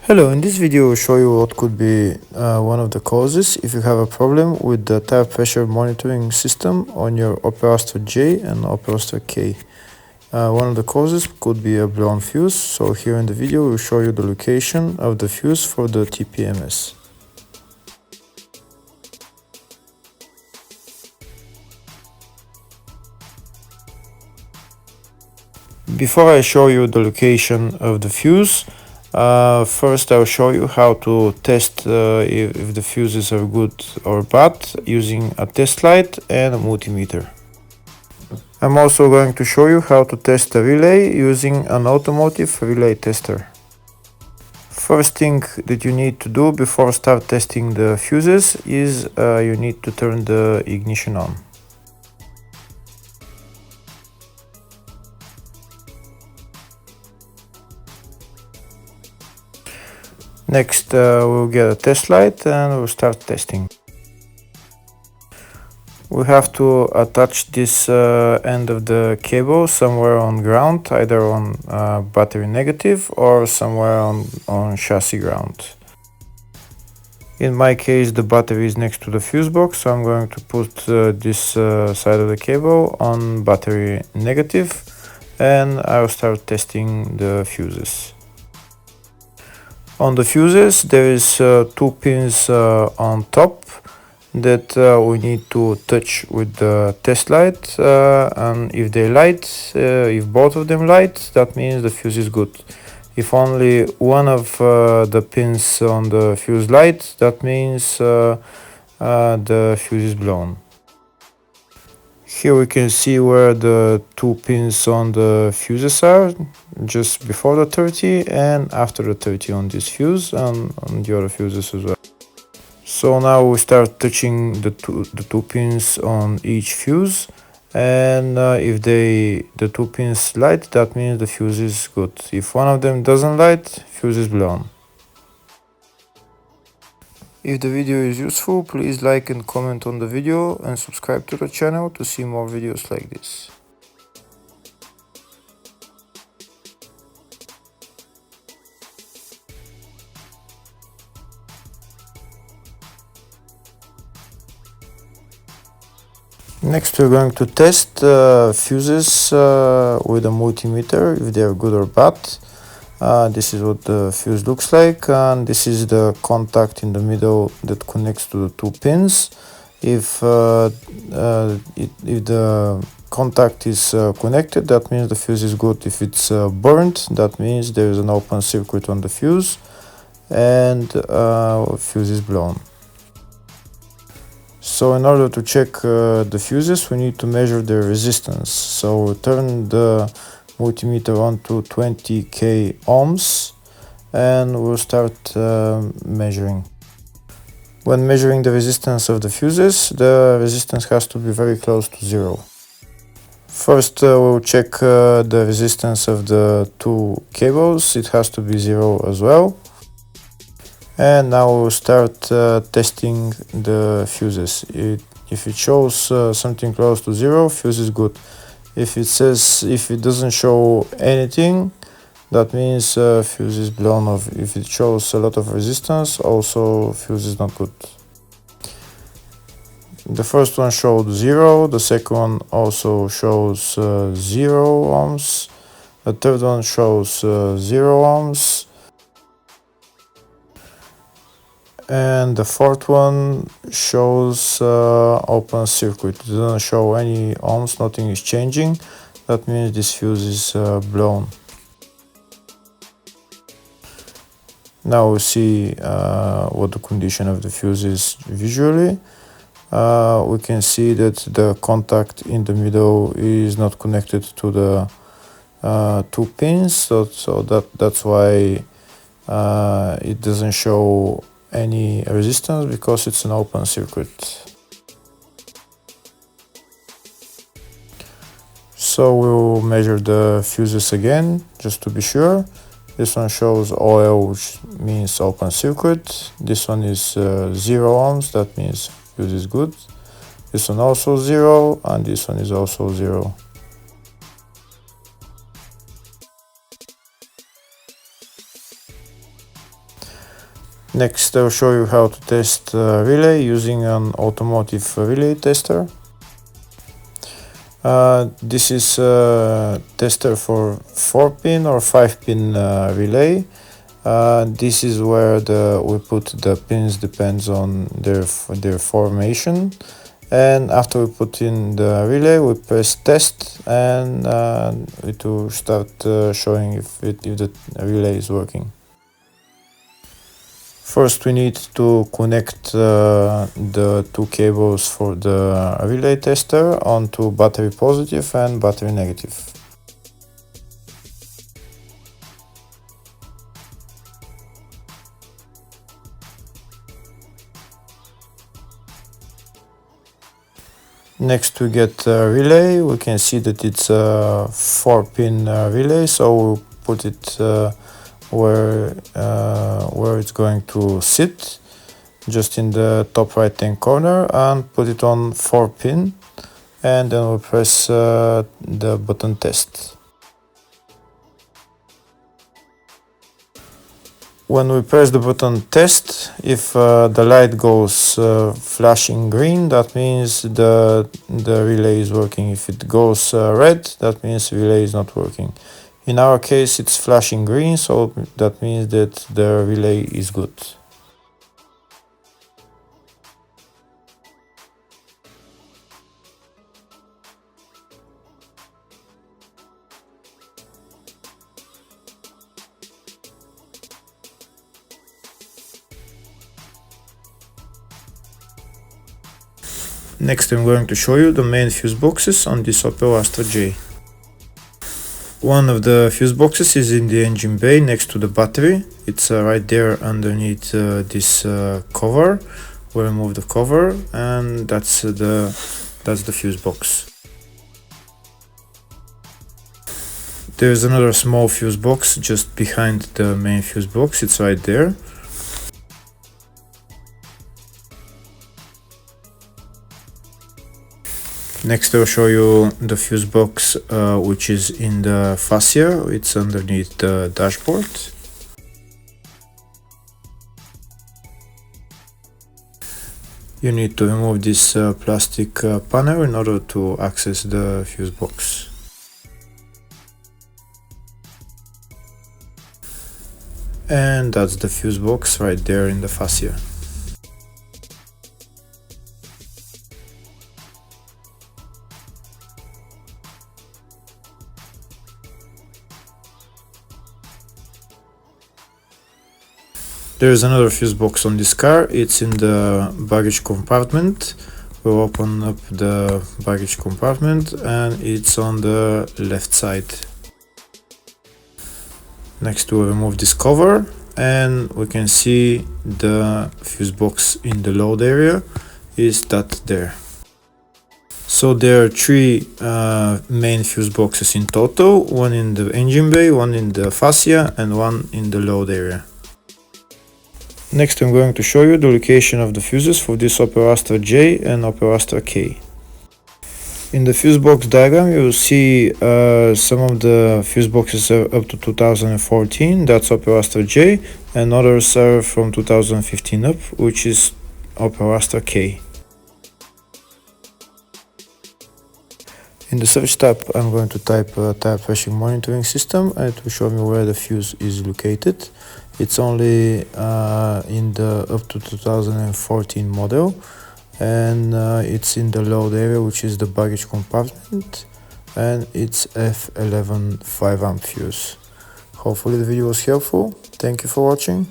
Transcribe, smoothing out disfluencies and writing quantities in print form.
Hello, in this video I will show you what could be one of the causes if you have a problem with the tire pressure monitoring system on your Opel Astra J and Opel Astra K. One of the causes could be a blown fuse, so here in the video we will show you the location of the fuse for the TPMS. Before I show you the location of the fuse, first I'll show you how to test if the fuses are good or bad using a test light and a multimeter. I'm also going to show you how to test a relay using an automotive relay tester. First thing that you need to do before start testing the fuses is you need to turn the ignition on. Next we'll get a test light and we'll start testing. We have to attach this end of the cable somewhere on ground, either on battery negative or somewhere on chassis ground. In my case the battery is next to the fuse box, so I'm going to put this side of the cable on battery negative and I'll start testing the fuses. On the fuses there is two pins on top that we need to touch with the test light, and if they light, if both of them light, that means the fuse is good. If only one of the pins on the fuse light, that means the fuse is blown. Here we can see where the two pins on the fuses are, just before the 30 and after the 30 on this fuse and on the other fuses as well. So now we start touching the two pins on each fuse, and if the two pins light, that means the fuse is good. If one of them doesn't light, fuse is blown. If the video is useful, please like and comment on the video and subscribe to the channel to see more videos like this. Next we're going to test fuses with a multimeter, if they are good or bad. This is what the fuse looks like, and this is the contact in the middle that connects to the two pins. If the contact is connected, that means the fuse is good. If it's burnt, that means there is an open circuit on the fuse and fuse is blown. So in order to check the fuses, we need to measure their resistance. So we'll turn the multimeter on to 20k ohms and we'll start measuring. When measuring the resistance of the fuses, the resistance has to be very close to zero. First we'll check the resistance of the two cables. It has to be zero as well. And now we'll start testing the fuses. If it shows something close to zero, fuse is good. If it doesn't show anything, that means fuse is blown off. If it shows a lot of resistance, also fuse is not good. The first one showed 0, the second one also shows 0 ohms, the third one shows 0 ohms, and the fourth one shows open circuit. It doesn't show any ohms, nothing is changing. That means this fuse is blown. Now we see what the condition of the fuse is visually. We can see that the contact in the middle is not connected to the two pins, so that's why it doesn't show any resistance, because it's an open circuit. So we'll measure the fuses again just to be sure. This one shows OL, which means open circuit. This one is 0 ohms, that means fuse is good. This one also 0, and this one is also 0. Next, I'll show you how to test relay using an automotive relay tester. This is a tester for 4-pin or 5-pin relay. This is where we put the pins, depends on their formation. And after we put in the relay, we press test, and it will start showing if the relay is working. First, we need to connect the two cables for the relay tester onto battery positive and battery negative. Next, we get a relay. We can see that it's a 4-pin relay, so we'll put it where it's going to sit, just in the top right hand corner, and put it on 4-pin, and then we'll press the button test. When we press the button test, if the light goes flashing green, that means the relay is working. If it goes red, that means the relay is not working. In our case, it's flashing green, so that means that the relay is good. Next, I'm going to show you the main fuse boxes on this Opel Astra J. One of the fuse boxes is in the engine bay next to the battery. It's right there underneath this cover. We'll remove the cover, and that's the fuse box. There's another small fuse box just behind the main fuse box. It's right there. Next, I'll show you the fuse box which is in the fascia. It's underneath the dashboard. You need to remove this plastic panel in order to access the fuse box. And that's the fuse box right there in the fascia. There is another fuse box on this car. It's in the baggage compartment. We'll open up the baggage compartment, and it's on the left side. Next, we'll remove this cover, and we can see the fuse box in the load area is that there. So there are three main fuse boxes in total, one in the engine bay, one in the fascia, and one in the load area. Next, I'm going to show you the location of the fuses for this Opel Astra J and Opel Astra K. In the fuse box diagram, you will see some of the fuse boxes are up to 2014, that's Opel Astra J, and others are from 2015 up, which is Opel Astra K. In the search tab, I'm going to type tire pressure monitoring system, and it will show me where the fuse is located. It's only in the up to 2014 model, and it's in the load area, which is the baggage compartment, and it's F11 5 amp fuse. Hopefully the video was helpful. Thank you for watching.